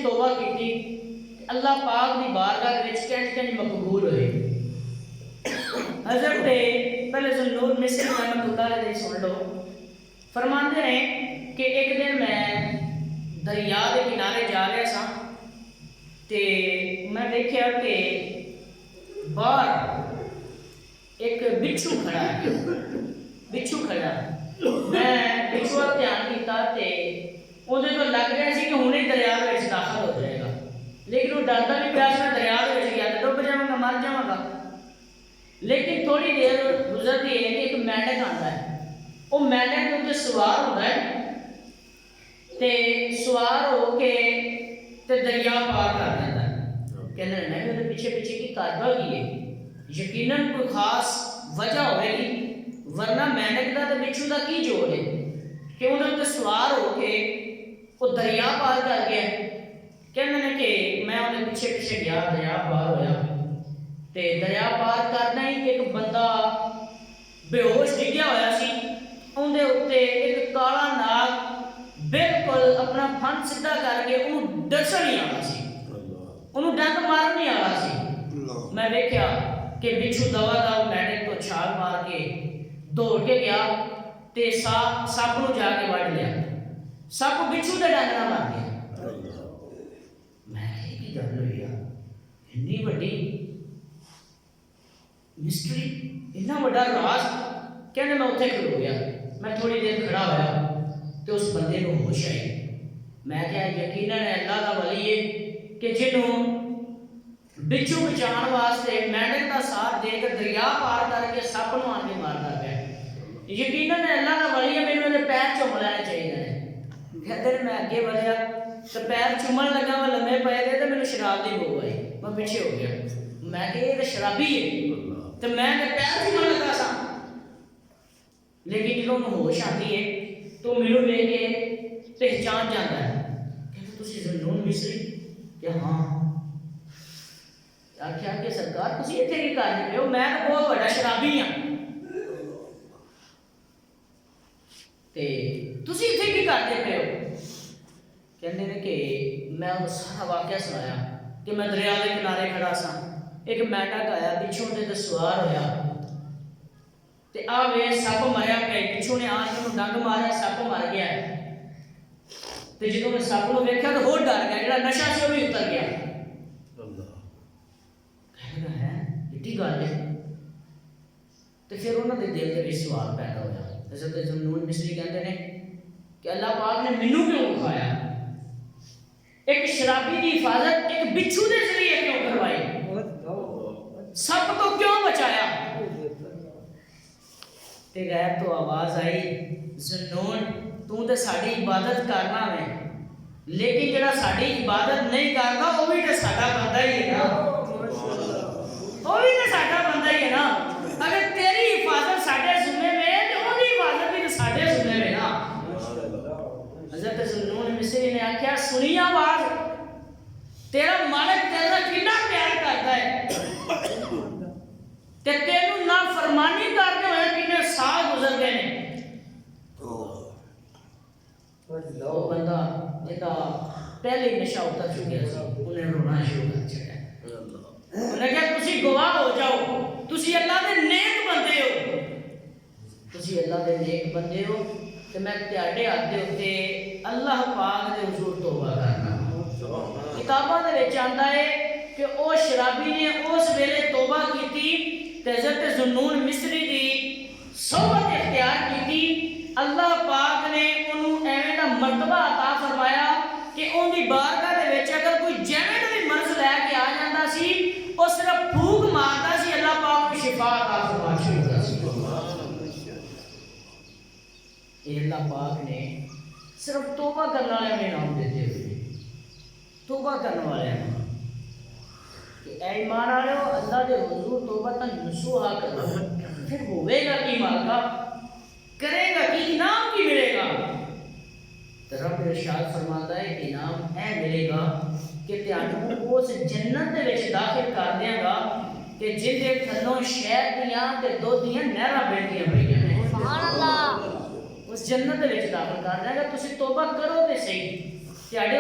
तौबा की अल्लाह पाक की बारगाह विच कैंज मकबूल होए। हज़रत पहले ज़ुन्नून मिस्री रहमतुल्लाह अलैह सुन लो, फरमाते हैं कि एक दिन मैं दरिया के किनारे जा रहा सा ते मैं देखा कि बाहर एक बिच्छू खड़ा है। बिच्छू खड़ा, मैं बिच्छू का ध्यान किया ते उहदे तो लग रहा सी कि हुणे दरिया में दाखिल हो जाएगा, लेकिन वो डरदा भी पिया सी मैं दरिया में गया तो डुब जावांगा, मर जावांगा। लेकिन थोड़ी देर गुजरती है कि एक मेंढक आता है, वो मेंढक के उत्ते सवार होता है ते सवार होके ते दरिया पार कर देता है। कहने मैं भी पीछे पीछे की करदा की है, यकीनन कोई खास वजह होगी, वरना मेंढक का तो बिच्छू का की जोड़ है कि उन्होंने उत्ते सवार होके वो दरिया पार कर गया। कहने कि मैं उन्हें पीछे पीछे गया, दरिया पार होया ते दरिया पार करना ही एक बंदा बेहोश डिग्या होया सी, उनके उत्ते एक काला नाग बिल्कुल अपना फन सीधा करके उन्होंने डसण नहीं आना सी, उन्होंने डंग मारन नहीं आना सी। मैं देखा कि बिच्छू दवा का मेंढक को छाल मार के दौड़ के गया ते सप नूं जाके वड़ लिया। सप बिच्छू दे डंग नाल मार गया। मैं की गल होई यार, इन्नी वड्डी मिस्ट्री, इतना बड़ा राज। कहने मैं उत्थे खड़ो गया, मैं थोड़ी देर खड़ा होया तो उस बंदे को होश आई। मैं क्या यकीनन अल्लाह का वली है कि जिन्हों बिच्छू बचाने वास्ते मेंढक का साथ देकर दरिया पार करके सप नूं आके मारदा पिया, यकीनन अल्लाह का वली है, मैनूं इहदे पैर चुम लेने चाहिए ने। कहते मैं अगे बढ़िया तो पैर चुमन लगा, मैं लम्बे पे गए तो मैनूं शराब की बू आई, मैं पीछे हो गया। मैं कि ये तो शराबी है, तो मैं पैर चुमन लगा सा, लेकिन जो होश आती है तो मैनूं वेख के पहचान जाता है। कहते तुसीं ज़ुन्नून मिस्री? कि हाँ। आख्या कि सरकार तुसीं इत्थे की कर रहे हो? मैं तो बहुत बड़ा शराबी हाँ, ते तुसीं इत्थे की करदे पे हो? कहते हैं कि मैं उन्हें सारा वाकया सुनाया कि मैं दरिया के किनारे खड़ा सा, एक मेंढक आया बिच्छू दे सवार होया ते आ वे सप मरिया पे, बिच्छू ने आके उन्हें डंग मारा, सप मर गया। ते जो मैं सप नूं वेख्या तो होर डर गया, जिहड़ा नशा सी वो भी उतर गया। कहना है इड्डी गल है। तो फिर उन्होंने दिल के सवाल पैदा होया। हज़रत ज़ुन्नून मिस्री कहते हैं कि अल्लाह पाक ने मैनू क्यों उठाया, एक शराबी की हिफाजत एक बिच्छू के जरिए क्यों करवाई, सप तो क्यों बचाया? ते गैर तो आवाज आई, ज़ुन्नून तू तो साड़ी इबादत करना है, लेकिन जेड़ा साड़ी इबादत नहीं करता वो भी तो साडा बंदा ही है ना, वो भी तो साडा बंदा ही है ना। अगर तेरी हिफाजत साडे ज़िम्मे में है तो ओदी हिफाजत भी तो साडे ज़िम्मे में ना। हज़रत ज़ुन्नून मिस्री ने आख्या सुनी आवाज, तेरा मालिक तेरा कितना प्यार करता है ते तेनू ना फरमानी करने होए कितने साल गुजर गए ने। वो बंदा जिहदा पहले नशा उतर चुकिया सी, उन्हें रोना शुरू कर छड्या। उन्हें कहा तुसी गवाह हो जाओ, तुसी अल्लाह दे नेक बंदे हो, तुसी अल्लाह दे नेक बंदे हो ते मैं तुहाडे हत्थ दे उत्ते अल्लाह पाक दे हुजूर तौबा करना। किताबां दे विच आंदा है कि ओ शराबी ने उस वेले तौबा कीती ते हज़रत ज़ुन्नून मिस्री दी सोहबत इख्तियार कीती। अल्लाह पाक ने उन्होंने एवें दा मर्तबा अता फरमाया कि उनकी बारगाह दे विच अगर कोई जेवें दा भी मर्ज लैके आ जाता सी, वो सिर्फ फूक मारता सी, अल्लाह पाक को शिफा अता फरमा छड्डदा सी। अल्लाह पाक ने सिर्फ तौबा करने वाले में इनाम देते हुए, तौबा करने वाले कि ऐ ईमान वाले हो अल्लाह दे हुजूर तौबा तन नसूहा करो, फिर होवेगा कि मालका, करेगा कि इनाम की मिलेगा। तो रब इरशाद फरमाता है कि इनाम ऐ मिलेगा कि तुहानू उस जन्नत दे विच दाखिल कर देगा कि जिहदे थल्लों शहद दियां ते दुध दियां नहरां बहदियां पईयां ने। सुभान अल्लाह। उस जन्नत दे विच दाखिल कर देगा। तुसीं तौबा करो ते सही, तुहाडे